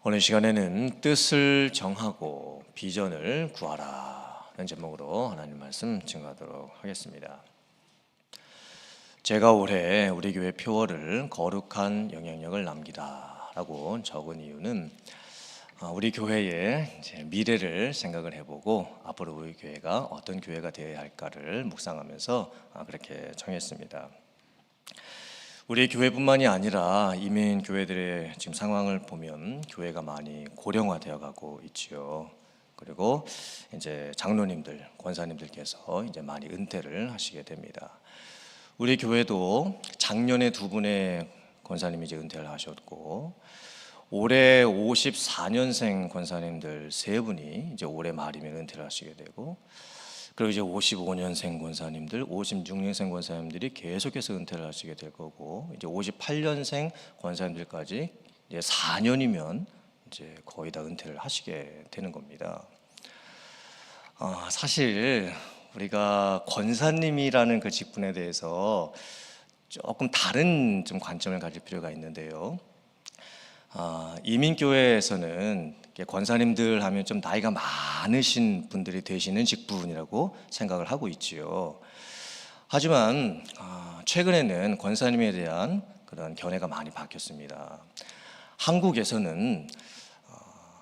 오늘 시간에는 뜻을 정하고 비전을 구하라 라는 제목으로 하나님 말씀 증거하도록 하겠습니다. 제가 올해 우리 교회 표어를 거룩한 영향력을 남기다 라고 적은 이유는 우리 교회의 미래를 생각을 해보고 앞으로 우리 교회가 어떤 교회가 되어야 할까를 묵상하면서 그렇게 정했습니다. 우리 교회뿐만이 아니라 이민 교회들의 지금 상황을 보면 교회가 많이 고령화되어 가고 있지요. 그리고 이제 장로님들, 권사님들께서 이제 많이 은퇴를 하시게 됩니다. 우리 교회도 작년에 두 분의 권사님이 이제 은퇴를 하셨고, 올해 54년생 권사님들 세 분이 이제 올해 말이면 은퇴를 하시게 되고, 그리고 이제 55년생 권사님들, 56년생 권사님들이 계속해서 은퇴를 하시게 될 거고, 이제 58년생 권사님들까지 이제 4년이면 이제 거의 다 은퇴를 하시게 되는 겁니다. 사실 우리가 권사님이라는 그 직분에 대해서 조금 다른 좀 관점을 가질 필요가 있는데요. 이민교회에서는 권사님들 하면 좀 나이가 많으신 분들이 되시는 직분이라고 생각을 하고 있지요. 하지만 최근에는 권사님에 대한 그런 견해가 많이 바뀌었습니다. 한국에서는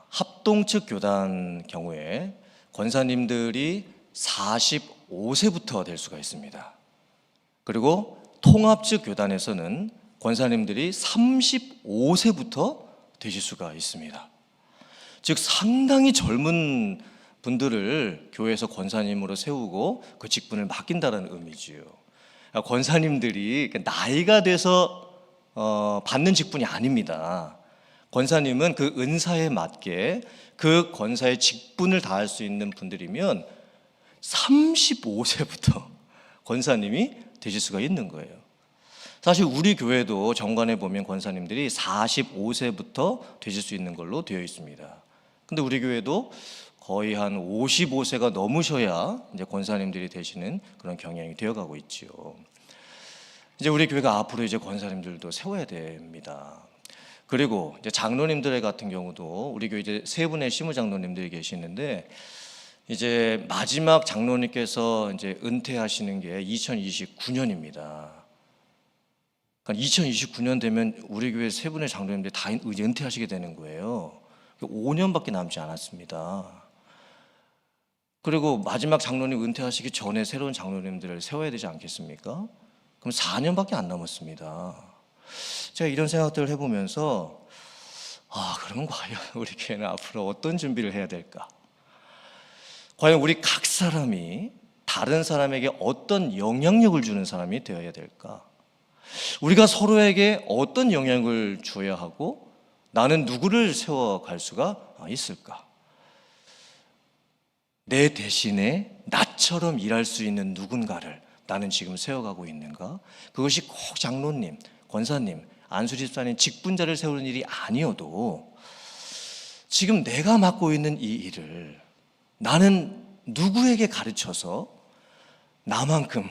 합동측 교단 경우에 권사님들이 45세부터 될 수가 있습니다. 그리고 통합측 교단에서는 권사님들이 35세부터 되실 수가 있습니다. 즉 상당히 젊은 분들을 교회에서 권사님으로 세우고 그 직분을 맡긴다는 의미지요. 권사님들이 나이가 돼서 받는 직분이 아닙니다. 권사님은 그 은사에 맞게 그 권사의 직분을 다할 수 있는 분들이면 35세부터 권사님이 되실 수가 있는 거예요. 사실 우리 교회도 정관에 보면 권사님들이 45세부터 되실 수 있는 걸로 되어 있습니다. 근데 우리 교회도 거의 한 55세가 넘으셔야 이제 권사님들이 되시는 그런 경향이 되어가고 있지요. 이제 우리 교회가 앞으로 이제 권사님들도 세워야 됩니다. 그리고 이제 장로님들 같은 경우도 우리 교회 이제 세 분의 시무 장로님들이 계시는데 이제 마지막 장로님께서 이제 은퇴하시는 게 2029년입니다. 그러니까 2029년 되면 우리 교회 세 분의 장로님들이 다 이제 은퇴하시게 되는 거예요. 5년밖에 남지 않았습니다. 그리고 마지막 장로님 은퇴하시기 전에 새로운 장로님들을 세워야 되지 않겠습니까? 그럼 4년밖에 안 남았습니다. 제가 이런 생각들을 해보면서 그러면 과연 우리 교회는 앞으로 어떤 준비를 해야 될까? 과연 우리 각 사람이 다른 사람에게 어떤 영향력을 주는 사람이 되어야 될까? 우리가 서로에게 어떤 영향을 줘야 하고 나는 누구를 세워갈 수가 있을까? 내 대신에 나처럼 일할 수 있는 누군가를 나는 지금 세워가고 있는가? 그것이 꼭 장로님, 권사님, 안수집사님, 직분자를 세우는 일이 아니어도 지금 내가 맡고 있는 이 일을 나는 누구에게 가르쳐서 나만큼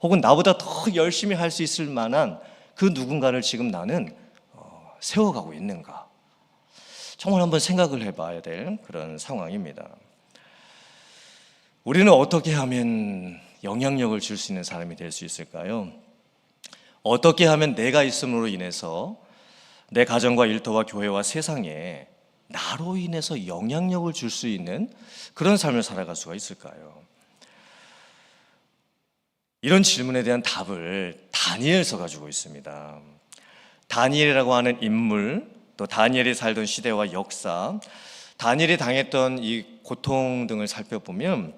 혹은 나보다 더 열심히 할 수 있을 만한 그 누군가를 지금 나는 세워가고 있는가? 정말 한번 생각을 해봐야 될 그런 상황입니다. 우리는 어떻게 하면 영향력을 줄 수 있는 사람이 될 수 있을까요? 어떻게 하면 내가 있음으로 인해서 내 가정과 일터와 교회와 세상에 나로 인해서 영향력을 줄 수 있는 그런 삶을 살아갈 수가 있을까요? 이런 질문에 대한 답을 다니엘서가 주고 있습니다. 다니엘이라고 하는 인물, 또 다니엘이 살던 시대와 역사, 다니엘이 당했던 이 고통 등을 살펴보면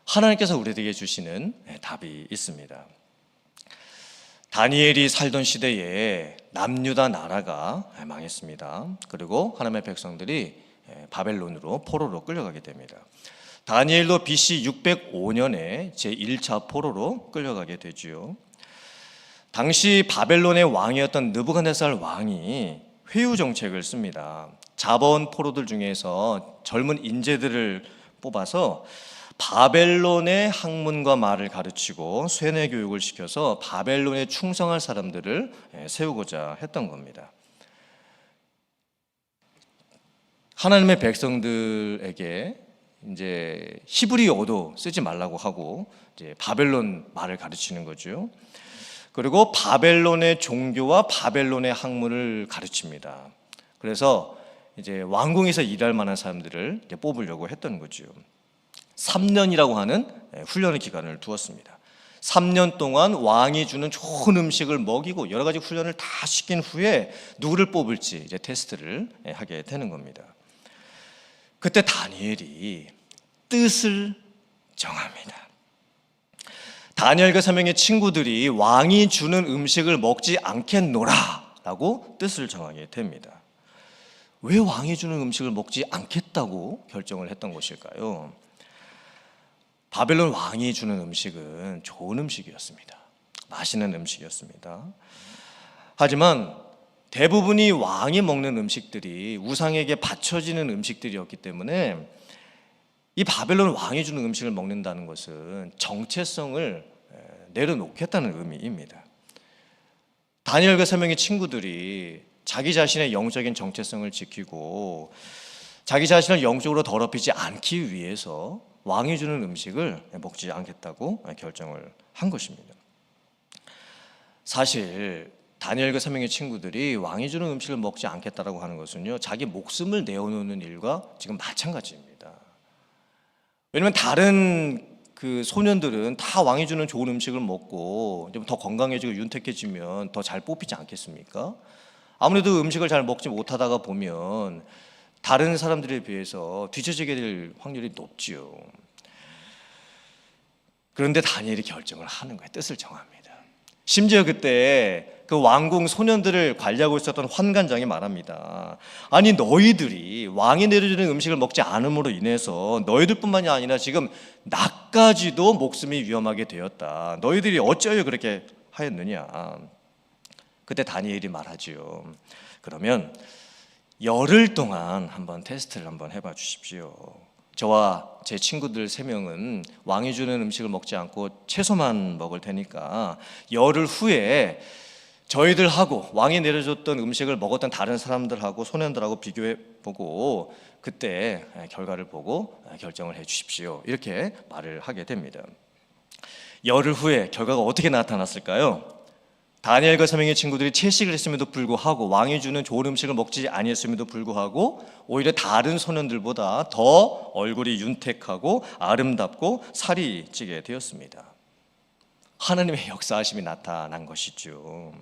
하나님께서 우리에게 주시는 답이 있습니다. 다니엘이 살던 시대에 남유다 나라가 망했습니다. 그리고 하나님의 백성들이 바벨론으로 포로로 끌려가게 됩니다. 다니엘도 BC 605년에 제1차 포로로 끌려가게 되지요. 당시 바벨론의 왕이었던 느부갓네살 왕이 회유 정책을 씁니다. 자본 포로들 중에서 젊은 인재들을 뽑아서 바벨론의 학문과 말을 가르치고 쇠뇌 교육을 시켜서 바벨론에 충성할 사람들을 세우고자 했던 겁니다. 하나님의 백성들에게 이제 히브리어도 쓰지 말라고 하고 이제 바벨론 말을 가르치는 거죠. 그리고 바벨론의 종교와 바벨론의 학문을 가르칩니다. 그래서 이제 왕궁에서 일할 만한 사람들을 이제 뽑으려고 했던 거죠. 3년이라고 하는 훈련의 기간을 두었습니다. 3년 동안 왕이 주는 좋은 음식을 먹이고 여러 가지 훈련을 다 시킨 후에 누구를 뽑을지 이제 테스트를 하게 되는 겁니다. 그때 다니엘이 뜻을 정합니다. 다니엘과 3명의 친구들이 왕이 주는 음식을 먹지 않겠노라 라고 뜻을 정하게 됩니다. 왜 왕이 주는 음식을 먹지 않겠다고 결정을 했던 것일까요? 바벨론 왕이 주는 음식은 좋은 음식이었습니다. 맛있는 음식이었습니다. 하지만 대부분이 왕이 먹는 음식들이 우상에게 바쳐지는 음식들이었기 때문에 이 바벨론 왕이 주는 음식을 먹는다는 것은 정체성을 내려놓겠다는 의미입니다. 다니엘과 3명의 친구들이 자기 자신의 영적인 정체성을 지키고 자기 자신을 영적으로 더럽히지 않기 위해서 왕이 주는 음식을 먹지 않겠다고 결정을 한 것입니다. 사실 다니엘과 3명의 친구들이 왕이 주는 음식을 먹지 않겠다라고 하는 것은요, 자기 목숨을 내어놓는 일과 지금 마찬가지입니다. 왜냐하면 다른 그 소년들은 다 왕이 주는 좋은 음식을 먹고 좀 더 건강해지고 윤택해지면 더 잘 뽑히지 않겠습니까? 아무래도 음식을 잘 먹지 못하다가 보면 다른 사람들에 비해서 뒤처지게 될 확률이 높지요. 그런데 다니엘이 결정을 하는 거예요. 뜻을 정합니다. 심지어 그때 그 왕궁 소년들을 관리하고 있었던 환관장이 말합니다. 아니 너희들이 왕이 내려주는 음식을 먹지 않음으로 인해서 너희들뿐만이 아니라 지금 나까지도 목숨이 위험하게 되었다. 너희들이 어찌하여 그렇게 하였느냐. 그때 다니엘이 말하지요. 그러면 열흘 동안 한번 테스트를 한번 해봐 주십시오. 저와 제 친구들 3명은 왕이 주는 음식을 먹지 않고 채소만 먹을 테니까 열흘 후에 저희들하고 왕이 내려줬던 음식을 먹었던 다른 사람들하고 소년들하고 비교해보고 그때 결과를 보고 결정을 해 주십시오. 이렇게 말을 하게 됩니다. 열흘 후에 결과가 어떻게 나타났을까요? 다니엘과 3명의 친구들이 채식을 했음에도 불구하고 왕이 주는 좋은 음식을 먹지 아니했음에도 불구하고 오히려 다른 소년들보다 더 얼굴이 윤택하고 아름답고 살이 찌게 되었습니다. 하나님의 역사하심이 나타난 것이죠.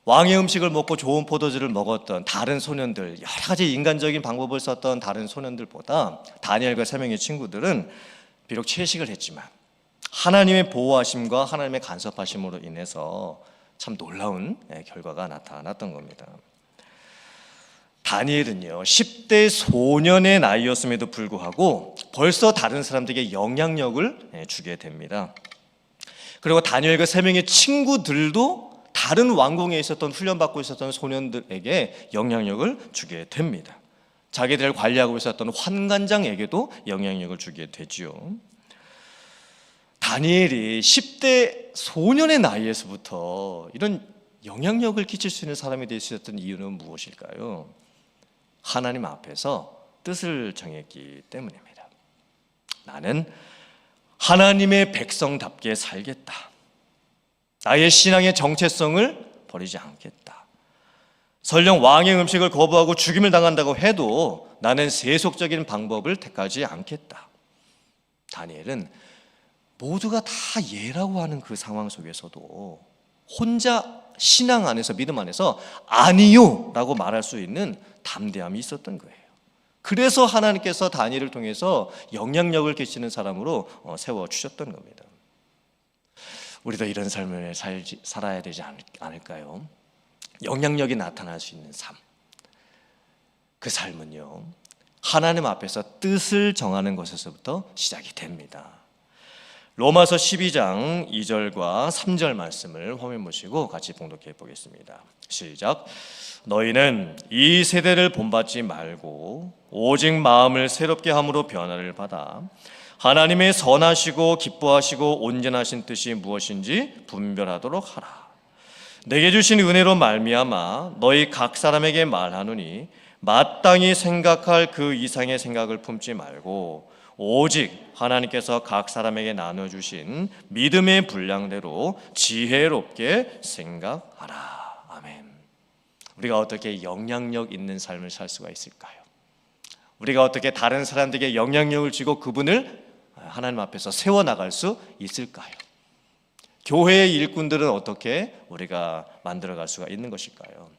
왕의 음식을 먹고 좋은 포도주를 먹었던 다른 소년들, 여러 가지 인간적인 방법을 썼던 다른 소년들보다 다니엘과 3명의 친구들은 비록 채식을 했지만 하나님의 보호하심과 하나님의 간섭하심으로 인해서 참 놀라운 결과가 나타났던 겁니다. 다니엘은요 10대 소년의 나이였음에도 불구하고 벌써 다른 사람들에게 영향력을 주게 됩니다. 그리고 다니엘과 3명의 친구들도 다른 왕궁에 있었던 훈련받고 있었던 소년들에게 영향력을 주게 됩니다. 자기들을 관리하고 있었던 환관장에게도 영향력을 주게 되지요. 다니엘이 10대 소년의 나이에서부터 이런 영향력을 끼칠 수 있는 사람이 될 수 있었던 이유는 무엇일까요? 하나님 앞에서 뜻을 정했기 때문입니다. 나는 하나님의 백성답게 살겠다. 나의 신앙의 정체성을 버리지 않겠다. 설령 왕의 음식을 거부하고 죽임을 당한다고 해도 나는 세속적인 방법을 택하지 않겠다. 다니엘은 모두가 다 예라고 하는 그 상황 속에서도 혼자 신앙 안에서 믿음 안에서 아니요 라고 말할 수 있는 담대함이 있었던 거예요. 그래서 하나님께서 다니엘을 통해서 영향력을 끼치는 사람으로 세워주셨던 겁니다. 우리도 이런 삶을 살아야 되지 않을까요? 영향력이 나타날 수 있는 삶. 그 삶은요 하나님 앞에서 뜻을 정하는 것에서부터 시작이 됩니다. 로마서 12장 2절과 3절 말씀을 화면 보시고 같이 봉독해 보겠습니다. 시작. 너희는 이 세대를 본받지 말고 오직 마음을 새롭게 함으로 변화를 받아 하나님의 선하시고 기뻐하시고 온전하신 뜻이 무엇인지 분별하도록 하라. 내게 주신 은혜로 말미암아 너희 각 사람에게 말하노니 마땅히 생각할 그 이상의 생각을 품지 말고 오직 하나님께서 각 사람에게 나눠주신 믿음의 분량대로 지혜롭게 생각하라. 아멘. 우리가 어떻게 영향력 있는 삶을 살 수가 있을까요? 우리가 어떻게 다른 사람들에게 영향력을 주고 그분을 하나님 앞에서 세워나갈 수 있을까요? 교회의 일꾼들은 어떻게 우리가 만들어갈 수가 있는 것일까요?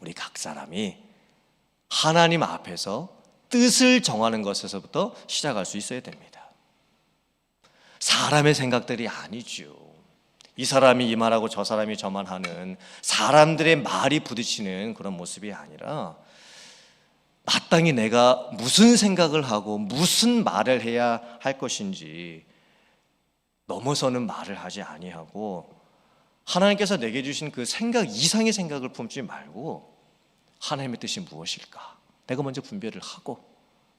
우리 각 사람이 하나님 앞에서 뜻을 정하는 것에서부터 시작할 수 있어야 됩니다. 사람의 생각들이 아니죠. 이 사람이 이 말하고 저 사람이 저 말하는 사람들의 말이 부딪히는 그런 모습이 아니라 마땅히 내가 무슨 생각을 하고 무슨 말을 해야 할 것인지 넘어서는 말을 하지 아니하고 하나님께서 내게 주신 그 생각 이상의 생각을 품지 말고 하나님의 뜻이 무엇일까? 내가 먼저 분별을 하고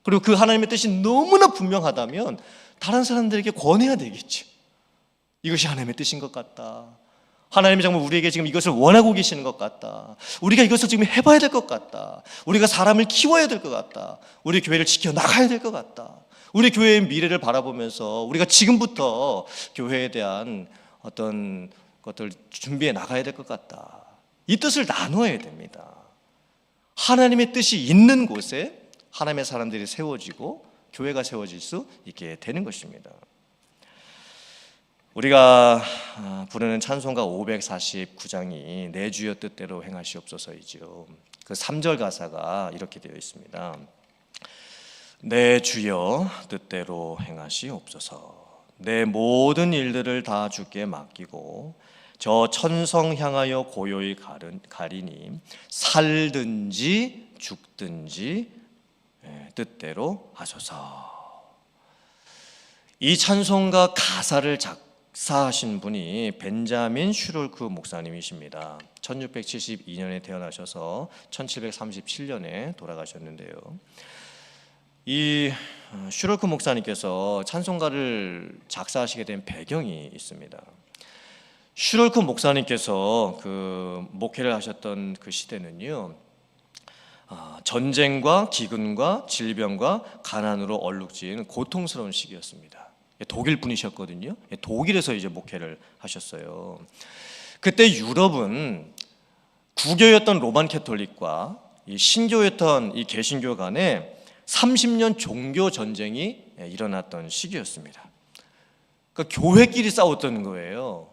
그리고 그 하나님의 뜻이 너무나 분명하다면 다른 사람들에게 권해야 되겠죠. 이것이 하나님의 뜻인 것 같다. 하나님이 정말 우리에게 지금 이것을 원하고 계시는 것 같다. 우리가 이것을 지금 해봐야 될 것 같다. 우리가 사람을 키워야 될 것 같다. 우리 교회를 지켜나가야 될 것 같다. 우리 교회의 미래를 바라보면서 우리가 지금부터 교회에 대한 어떤 것들 준비해 나가야 될 것 같다. 이 뜻을 나누어야 됩니다. 하나님의 뜻이 있는 곳에 하나님의 사람들이 세워지고 교회가 세워질 수 있게 되는 것입니다. 우리가 부르는 찬송가 549장이 내 주여 뜻대로 행하시옵소서이죠. 그 3절 가사가 이렇게 되어 있습니다. 내 주여 뜻대로 행하시옵소서. 내 모든 일들을 다 주께 맡기고 저 천성 향하여 고요히 가리니 살든지 죽든지 뜻대로 하소서. 이 찬송가 가사를 작사하신 분이 벤자민 슈롤크 목사님이십니다. 1672년에 태어나셔서 1737년에 돌아가셨는데요. 이 슈롤크 목사님께서 찬송가를 작사하시게 된 배경이 있습니다. 슈롤크 목사님께서 그 목회를 하셨던 그 시대는요, 전쟁과 기근과 질병과 가난으로 얼룩진 고통스러운 시기였습니다. 독일 분이셨거든요. 독일에서 이제 목회를 하셨어요. 그때 유럽은 구교였던 로만 캐톨릭과 이 신교였던 이 개신교 간에 30년 종교 전쟁이 일어났던 시기였습니다. 그러니까 교회끼리 싸웠던 거예요.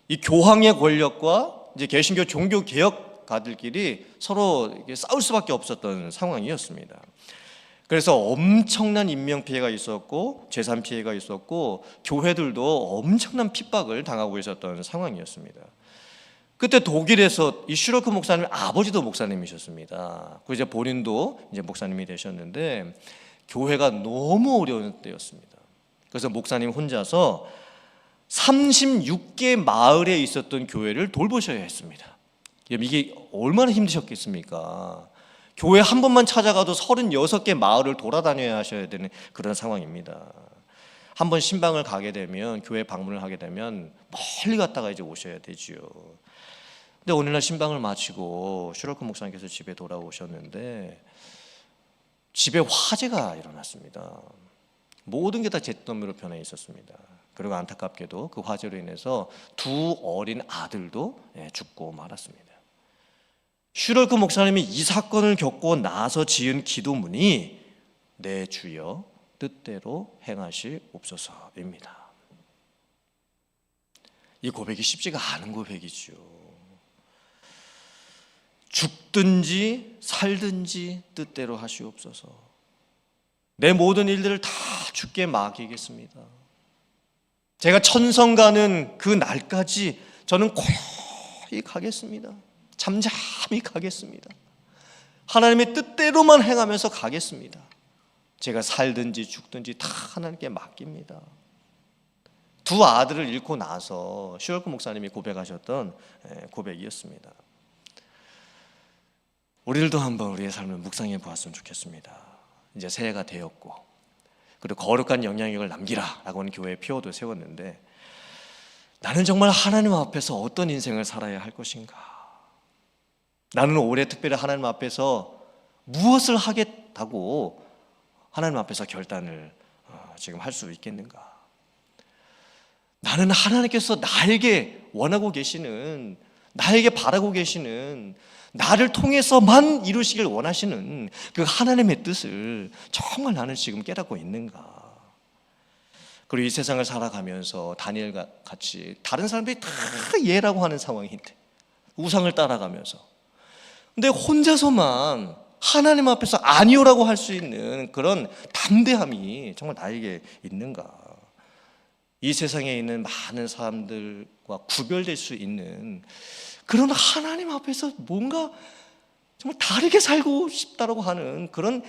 이 교황의 권력과 이제 개신교 종교 개혁가들끼리 서로 싸울 수밖에 없었던 상황이었습니다. 그래서 엄청난 인명 피해가 있었고 재산 피해가 있었고 교회들도 엄청난 핍박을 당하고 있었던 상황이었습니다. 그때 독일에서 이 슈럴크 목사님 아버지도 목사님이셨습니다. 그 이제 본인도 이제 목사님이 되셨는데 교회가 너무 어려운 때였습니다. 그래서 목사님 혼자서 36개 마을에 있었던 교회를 돌보셔야 했습니다. 이게 얼마나 힘드셨겠습니까? 교회 한 번만 찾아가도 36개 마을을 돌아다녀야 하셔야 되는 그런 상황입니다. 한 번 신방을 가게 되면 교회 방문을 하게 되면 멀리 갔다가 이제 오셔야 되지요. 근데 어느 날 신방을 마치고 슈럴크 목사님께서 집에 돌아오셨는데 집에 화재가 일어났습니다. 모든 게 다 잿더미로 변해 있었습니다. 그리고 안타깝게도 그 화재로 인해서 두 어린 아들도 죽고 말았습니다. 슈럴크 목사님이 이 사건을 겪고 나서 지은 기도문이 내 주여 뜻대로 행하시옵소서입니다. 이 고백이 쉽지가 않은 고백이죠. 죽든지 살든지 뜻대로 하시옵소서. 내 모든 일들을 다 주께 맡기겠습니다. 제가 천성 가는 그 날까지 저는 고요히 가겠습니다. 잠잠히 가겠습니다. 하나님의 뜻대로만 행하면서 가겠습니다. 제가 살든지 죽든지 다 하나님께 맡깁니다. 두 아들을 잃고 나서 슈럴크 목사님이 고백하셨던 고백이었습니다. 우리들도 한번 우리의 삶을 묵상해 보았으면 좋겠습니다. 이제 새해가 되었고 그리고 거룩한 영향력을 남기라라고 하는 교회의 표어도 세웠는데 나는 정말 하나님 앞에서 어떤 인생을 살아야 할 것인가? 나는 올해 특별히 하나님 앞에서 무엇을 하겠다고 하나님 앞에서 결단을 지금 할 수 있겠는가? 나는 하나님께서 나에게 원하고 계시는, 나에게 바라고 계시는, 나를 통해서만 이루시길 원하시는 그 하나님의 뜻을 정말 나는 지금 깨닫고 있는가? 그리고 이 세상을 살아가면서 다니엘과 같이 다른 사람들이 다 예라고 하는 상황인데, 우상을 따라가면서, 근데 혼자서만 하나님 앞에서 아니오라고 할 수 있는 그런 담대함이 정말 나에게 있는가? 이 세상에 있는 많은 사람들과 구별될 수 있는 그런 하나님 앞에서 뭔가 정말 다르게 살고 싶다라고 하는 그런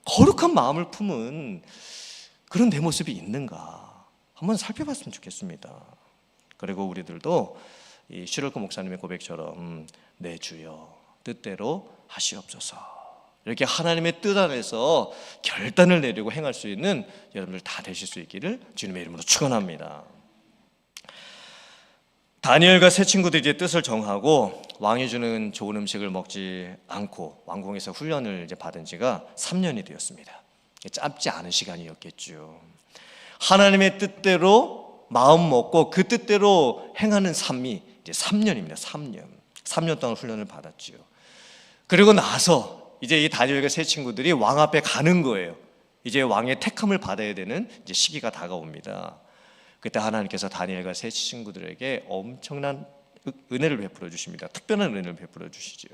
거룩한 마음을 품은 그런 내 모습이 있는가? 한번 살펴봤으면 좋겠습니다. 그리고 우리들도 이 슈럴크 목사님의 고백처럼 내 주여 뜻대로 하시옵소서, 이렇게 하나님의 뜻 안에서 결단을 내리고 행할 수 있는 여러분들 다 되실 수 있기를 주님의 이름으로 축원합니다. 다니엘과 세 친구들이 이제 뜻을 정하고 왕이 주는 좋은 음식을 먹지 않고 왕궁에서 훈련을 이제 받은 지가 3년이 되었습니다. 짧지 않은 시간이었겠죠. 하나님의 뜻대로 마음 먹고 그 뜻대로 행하는 삶이 이제 3년입니다. 3년 동안 훈련을 받았죠. 그리고 나서 이제 이 다니엘과 세 친구들이 왕 앞에 가는 거예요. 이제 왕의 택함을 받아야 되는 이제 시기가 다가옵니다. 그때 하나님께서 다니엘과 세 친구들에게 엄청난 은혜를 베풀어 주십니다. 특별한 은혜를 베풀어 주시죠.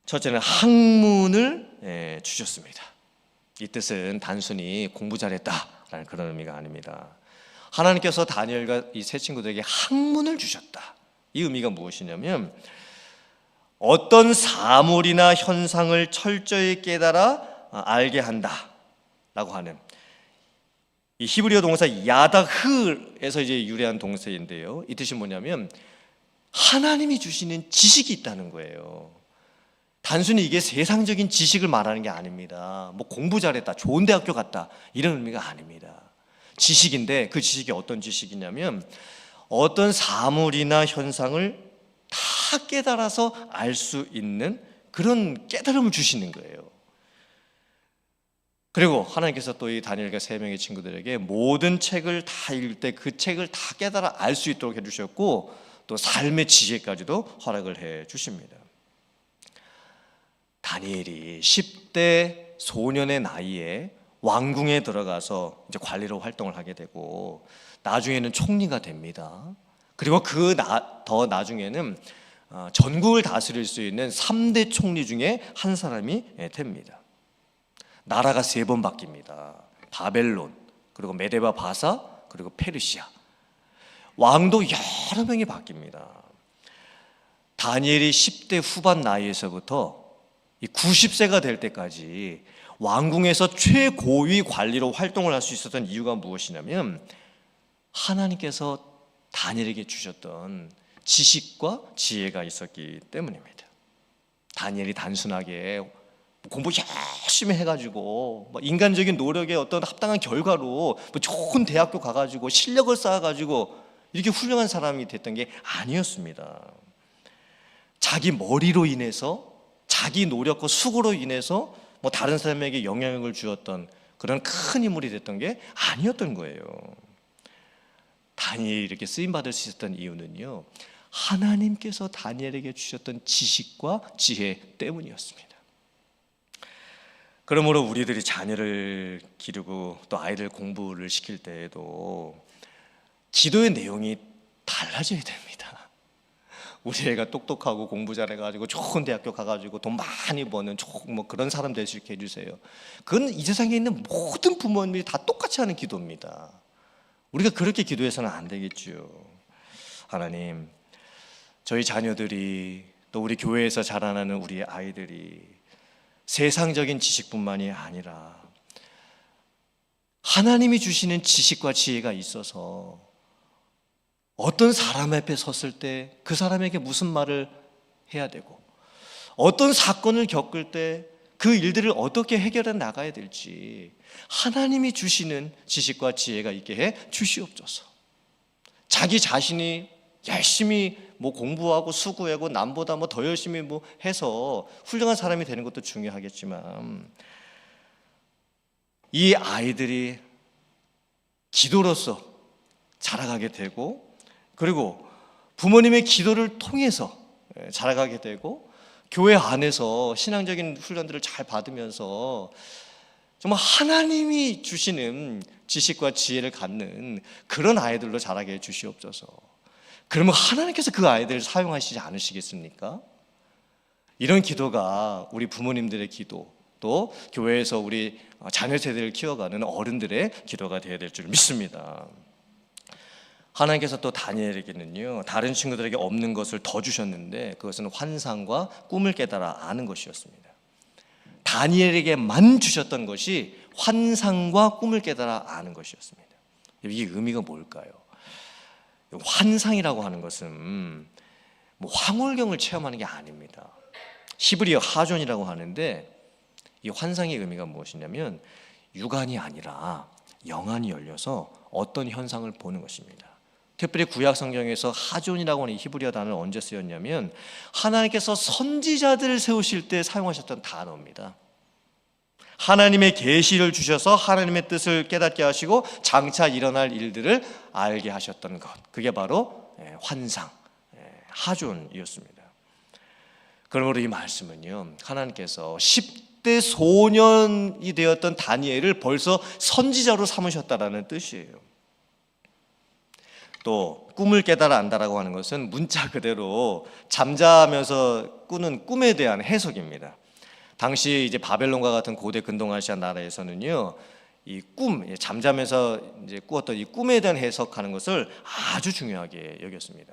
첫째는 학문을 주셨습니다. 이 뜻은 단순히 공부 잘했다라는 그런 의미가 아닙니다. 하나님께서 다니엘과 이 세 친구들에게 학문을 주셨다. 이 의미가 무엇이냐면 어떤 사물이나 현상을 철저히 깨달아 알게 한다라고 하는, 이 히브리어 동사 야다흐에서 이제 유래한 동사인데요. 이 뜻이 뭐냐면 하나님이 주시는 지식이 있다는 거예요. 단순히 이게 세상적인 지식을 말하는 게 아닙니다. 뭐 공부 잘했다, 좋은 대학교 갔다, 이런 의미가 아닙니다. 지식인데 그 지식이 어떤 지식이냐면 어떤 사물이나 현상을 다 깨달아서 알 수 있는 그런 깨달음을 주시는 거예요. 그리고 하나님께서 또 이 다니엘과 세 명의 친구들에게 모든 책을 다 읽을 때 그 책을 다 깨달아 알 수 있도록 해주셨고 또 삶의 지혜까지도 허락을 해 주십니다. 다니엘이 10대 소년의 나이에 왕궁에 들어가서 이제 관리로 활동을 하게 되고 나중에는 총리가 됩니다. 그리고 더 나중에는 전국을 다스릴 수 있는 3대 총리 중에 한 사람이 됩니다. 나라가 3번 바뀝니다. 바벨론, 그리고 메데바 바사, 그리고 페르시아. 왕도 여러 명이 바뀝니다. 다니엘이 10대 후반 나이에서부터 90세가 될 때까지 왕궁에서 최고위 관리로 활동을 할 수 있었던 이유가 무엇이냐면 하나님께서 다니엘에게 주셨던 지식과 지혜가 있었기 때문입니다. 다니엘이 단순하게 공부 열심히 해가지고 인간적인 노력의 어떤 합당한 결과로 좋은 대학교 가가지고 실력을 쌓아가지고 이렇게 훌륭한 사람이 됐던 게 아니었습니다. 자기 머리로 인해서, 자기 노력과 수고로 인해서 다른 사람에게 영향력을 주었던 그런 큰 인물이 됐던 게 아니었던 거예요. 다니엘이 이렇게 쓰임받을 수 있었던 이유는요, 하나님께서 다니엘에게 주셨던 지식과 지혜 때문이었습니다. 그러므로 우리들이 자녀를 기르고 또 아이들 공부를 시킬 때에도 기도의 내용이 달라져야 됩니다. 우리 애가 똑똑하고 공부 잘해가지고 좋은 대학교 가가지고 돈 많이 버는 그런 사람 될 수 있게 해주세요. 그건 이 세상에 있는 모든 부모님이 다 똑같이 하는 기도입니다. 우리가 그렇게 기도해서는 안 되겠죠. 하나님, 저희 자녀들이 또 우리 교회에서 자라나는 우리 아이들이 세상적인 지식뿐만이 아니라 하나님이 주시는 지식과 지혜가 있어서 어떤 사람 앞에 섰을 때 그 사람에게 무슨 말을 해야 되고 어떤 사건을 겪을 때 그 일들을 어떻게 해결해 나가야 될지 하나님이 주시는 지식과 지혜가 있게 해 주시옵소서. 자기 자신이 열심히 뭐 공부하고 수고하고 남보다 뭐 더 열심히 뭐 해서 훌륭한 사람이 되는 것도 중요하겠지만, 이 아이들이 기도로서 자라가게 되고, 그리고 부모님의 기도를 통해서 자라가게 되고, 교회 안에서 신앙적인 훈련들을 잘 받으면서 정말 하나님이 주시는 지식과 지혜를 갖는 그런 아이들로 자라게 해 주시옵소서. 그러면 하나님께서 그 아이들을 사용하시지 않으시겠습니까? 이런 기도가 우리 부모님들의 기도, 또 교회에서 우리 자녀 세대를 키워가는 어른들의 기도가 되어야 될 줄 믿습니다. 하나님께서 또 다니엘에게는요, 다른 친구들에게 없는 것을 더 주셨는데, 그것은 환상과 꿈을 깨달아 아는 것이었습니다. 다니엘에게만 주셨던 것이 환상과 꿈을 깨달아 아는 것이었습니다. 이게 의미가 뭘까요? 환상이라고 하는 것은 뭐 황홀경을 체험하는 게 아닙니다. 히브리어 하존이라고 하는데, 이 환상의 의미가 무엇이냐면 육안이 아니라 영안이 열려서 어떤 현상을 보는 것입니다. 특별히 구약 성경에서 하존이라고 하는 히브리어 단어는 언제 쓰였냐면 하나님께서 선지자들을 세우실 때 사용하셨던 단어입니다. 하나님의 계시를 주셔서 하나님의 뜻을 깨닫게 하시고 장차 일어날 일들을 알게 하셨던 것, 그게 바로 환상, 하존이었습니다. 그러므로 이 말씀은요, 하나님께서 10대 소년이 되었던 다니엘을 벌써 선지자로 삼으셨다라는 뜻이에요. 또 꿈을 깨달아 안다라고 하는 것은 문자 그대로 잠자면서 꾸는 꿈에 대한 해석입니다. 당시 이제 바벨론과 같은 고대 근동아시아 나라에서는요, 이 꿈, 잠자면서 이제 꾸었던 이 꿈에 대한 해석하는 것을 아주 중요하게 여겼습니다.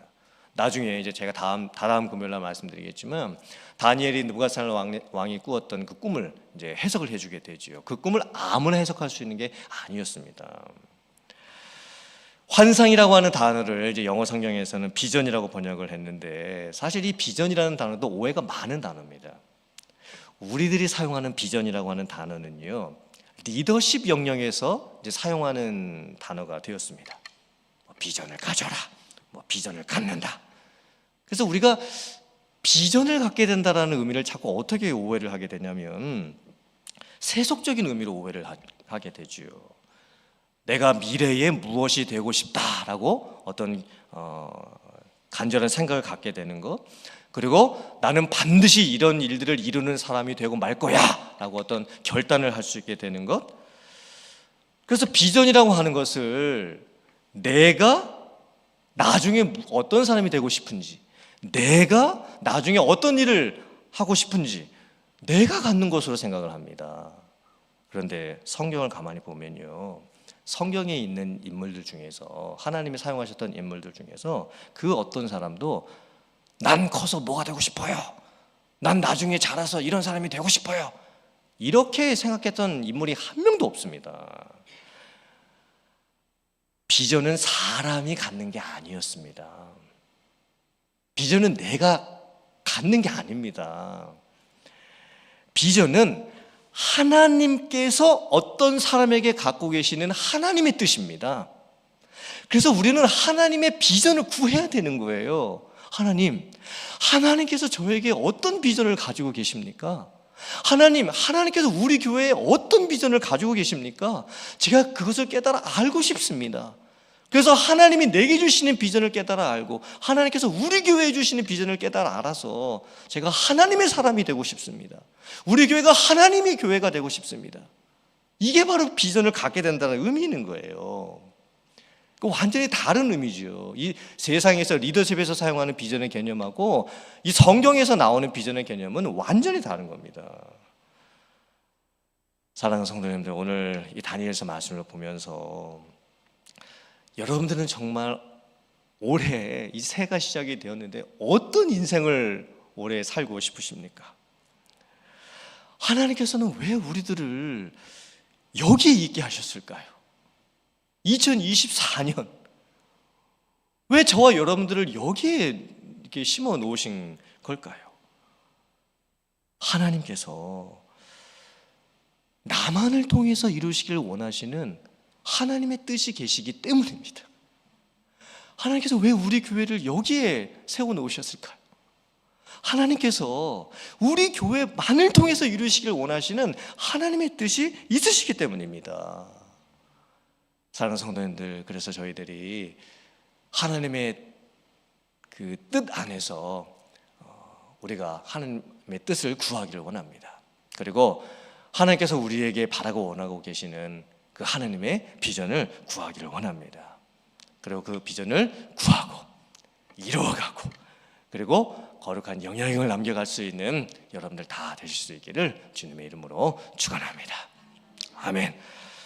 나중에 이제 제가 다다음 금요일 날 말씀드리겠지만, 다니엘이 느부갓네살 왕이 꾸었던 그 꿈을 이제 해석을 해주게 되지요. 그 꿈을 아무나 해석할 수 있는 게 아니었습니다. 환상이라고 하는 단어를 이제 영어 성경에서는 비전이라고 번역을 했는데, 사실 이 비전이라는 단어도 오해가 많은 단어입니다. 우리들이 사용하는 비전이라고 하는 단어는요, 리더십 영역에서 이제 사용하는 단어가 되었습니다. 비전을 가져라, 비전을 갖는다. 그래서 우리가 비전을 갖게 된다라는 의미를 자꾸 어떻게 오해를 하게 되냐면 세속적인 의미로 오해를 하게 되죠. 내가 미래에 무엇이 되고 싶다라고 어떤 간절한 생각을 갖게 되는 것, 그리고 나는 반드시 이런 일들을 이루는 사람이 되고 말 거야 라고 어떤 결단을 할 수 있게 되는 것. 그래서 비전이라고 하는 것을 내가 나중에 어떤 사람이 되고 싶은지, 내가 나중에 어떤 일을 하고 싶은지 내가 갖는 것으로 생각을 합니다. 그런데 성경을 가만히 보면요, 성경에 있는 인물들 중에서, 하나님이 사용하셨던 인물들 중에서 그 어떤 사람도 난 커서 뭐가 되고 싶어요, 난 나중에 자라서 이런 사람이 되고 싶어요, 이렇게 생각했던 인물이 한 명도 없습니다. 비전은 사람이 갖는 게 아니었습니다. 비전은 내가 갖는 게 아닙니다. 비전은 하나님께서 어떤 사람에게 갖고 계시는 하나님의 뜻입니다. 그래서 우리는 하나님의 비전을 구해야 되는 거예요. 하나님께서 저에게 어떤 비전을 가지고 계십니까? 하나님께서 우리 교회에 어떤 비전을 가지고 계십니까? 제가 그것을 깨달아 알고 싶습니다. 그래서 하나님이 내게 주시는 비전을 깨달아 알고, 하나님께서 우리 교회에 주시는 비전을 깨달아 알아서 제가 하나님의 사람이 되고 싶습니다. 우리 교회가 하나님의 교회가 되고 싶습니다. 이게 바로 비전을 갖게 된다는 의미인 거예요. 완전히 다른 의미죠. 이 세상에서 리더십에서 사용하는 비전의 개념하고 이 성경에서 나오는 비전의 개념은 완전히 다른 겁니다. 사랑하는 성도님들, 오늘 이 다니엘서 말씀을 보면서 여러분들은 정말 올해 이 새해가 시작이 되었는데 어떤 인생을 올해 살고 싶으십니까? 하나님께서는 왜 우리들을 여기에 있게 하셨을까요? 2024년 왜 저와 여러분들을 여기에 이렇게 심어 놓으신 걸까요? 하나님께서 나만을 통해서 이루시길 원하시는 하나님의 뜻이 계시기 때문입니다. 하나님께서 왜 우리 교회를 여기에 세워놓으셨을까요? 하나님께서 우리 교회만을 통해서 이루시길 원하시는 하나님의 뜻이 있으시기 때문입니다. 사랑하는 성도님들, 그래서 저희들이 하나님의 그 뜻 안에서 우리가 하나님의 뜻을 구하기를 원합니다. 그리고 하나님께서 우리에게 바라고 원하고 계시는 그 하나님의 비전을 구하기를 원합니다. 그리고 그 비전을 구하고 이루어가고 그리고 거룩한 영향력을 남겨갈 수 있는 여러분들 다 되실 수 있기를 주님의 이름으로 축원합니다. 아멘.